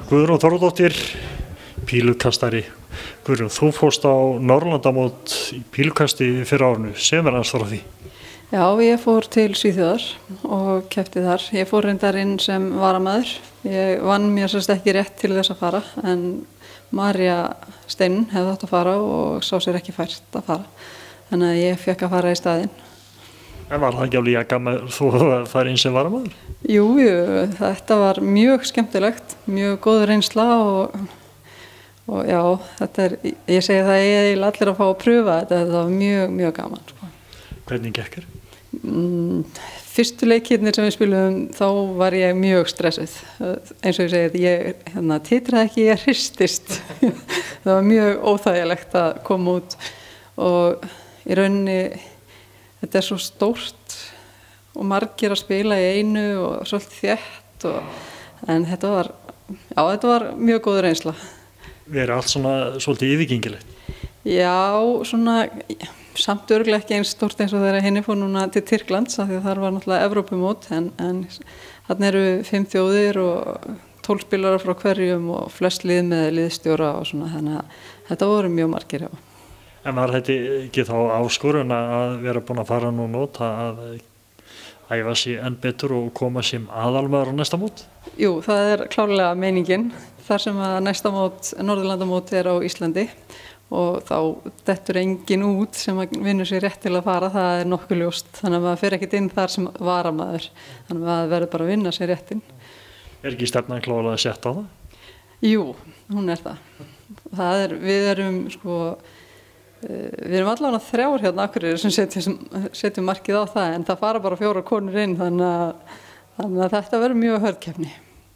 Guðrún Þórðardóttir, pílukastari. Guðrún, þú fórst á Norðurlandamót í pílukasti fyrir árinu. Segðu mér aðeins frá því. Já, ég fór til Svíþjóðar og keppti þar. Ég fór reyndar inn sem varamaður. Ég vann mér sérst ekki rétt til þess að fara, en María Steinunn hefði átt að fara og sá sér ekki fært að fara. Þannig að ég fekk að fara í staðinn. En var það ekki alveg að gaman þú að fara inn sem varamaður? Jú, þetta var mjög skemmtilegt, mjög góð reynsla og já, ég segi það ég er allir að fá að pröfa þetta var mjög, mjög gaman. Sko. Hvernig gekk þér? Fyrstu leikirnir sem við spilum, þá var ég mjög stressuð. Eins og ég segi, ég titraði ekki, ég hristist. Það var mjög óþægilegt að koma út og í rauninni þetta svo stórt og margir að spila í einu og svolítið þétt en þetta var mjög góð reynsla. Við erum allt svona svolítið yfirgengilegt. Já, svona samt örugglega ekki eins stórt eins og þegar hinni fór núna til Tyrklands af því að þar var náttúrulega Evrópumót en þarna eru 5 þjóðir og 12 spilarar frá hverjum og flest lið með liðstjóra og svona þannig að þetta voru mjög margir, já. En var þetta ekki þá áskorun að vera búin að fara nú mót að æfa sig enn betur og koma sem aðalmaður á næsta mót? Jú, það klárlega meiningin. Þar sem að næsta mót, Norðurlandamót á Íslandi og þá dettur engin út sem vinnur sér rétt til að fara, það nokkuð ljóst. Þannig að maður fer ekkert inn þar sem varamaður. Þannig að maður verður bara að vinna sér rétt inn. Ekki stefnan klárlega að setja á það? Jú, hún það. Við erum allavega 3 hérna Akureyri sem setjum markið á það en það fara bara 4 konur inn þannig að þetta verður mjög hörð keppni.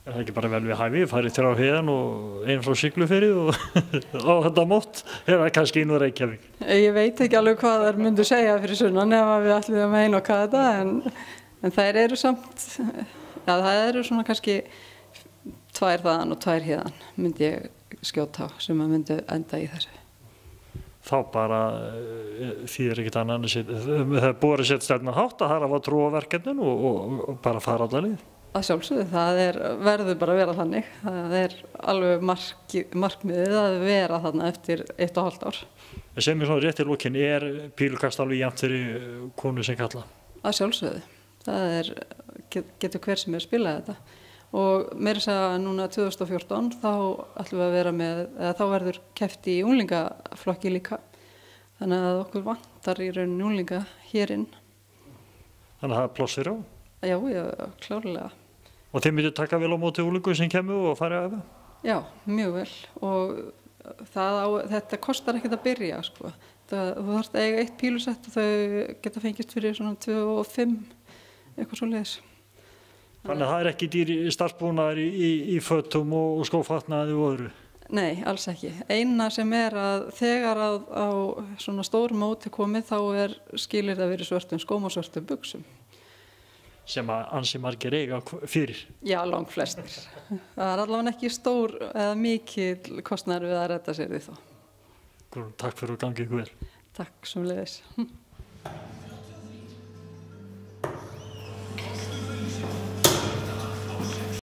Er það ekki bara vel við hæfi, farið 3 héðan og 1 frá Siglufirði og á þetta mót eða kannski inn úr Reykjavík? Ég veit ekki alveg hvað þær myndu segja fyrir sunnan ef við ætlum að einoka þetta en þær eru samt, já það eru svona kannski 2 þaðan og 2 héðan myndi ég skjóta á sem að myndu enda í þessu. Þá bara þýðir ekkert annað það er búið að setja stefna hátt að hafa trú á verkefninu og bara fara alla leið. Að sjálfsögðu, það verður bara að vera þannig. Það alveg markmiðið að vera þarna eftir 1,5 ár. Segðu mér svona rétt í lokin, pílukast alveg jafnt fyrir konu sem kalla? Að sjálfsögðu. Það getur hver sem spilað þetta. Og meira þess að núna 2014 þá ætlum við að vera með, eða þá verður keppt í unglingaflokki líka. Þannig að okkur vantar í rauninni unglinga hér inn. Þannig að það pláss fyrir á? Já, klárlega. Og þið myndu taka vel á móti unglingum sem kemur og fara að það? Já, mjög vel. Og þetta kostar ekkert að byrja, sko. Þú þarft að eiga 1 pílusett og þau geta fengist fyrir svona 2 og 5, eitthvað svoleiðis. Þannig að það ekki dýr starfsbúnaðar í fötum og skófatnaði og öðru? Nei, alls ekki. Eina sem að þegar á svona stór móti komið þá skilir það verið svörtum skóm og svörtum buxum. Sem að ansi margir eiga fyrir? Já, langflestir. Það allavega ekki stór eða mikil kostnaður við að redda sér því þá. Takk fyrir að gangi ykkur vel. Takk sömuleiðis.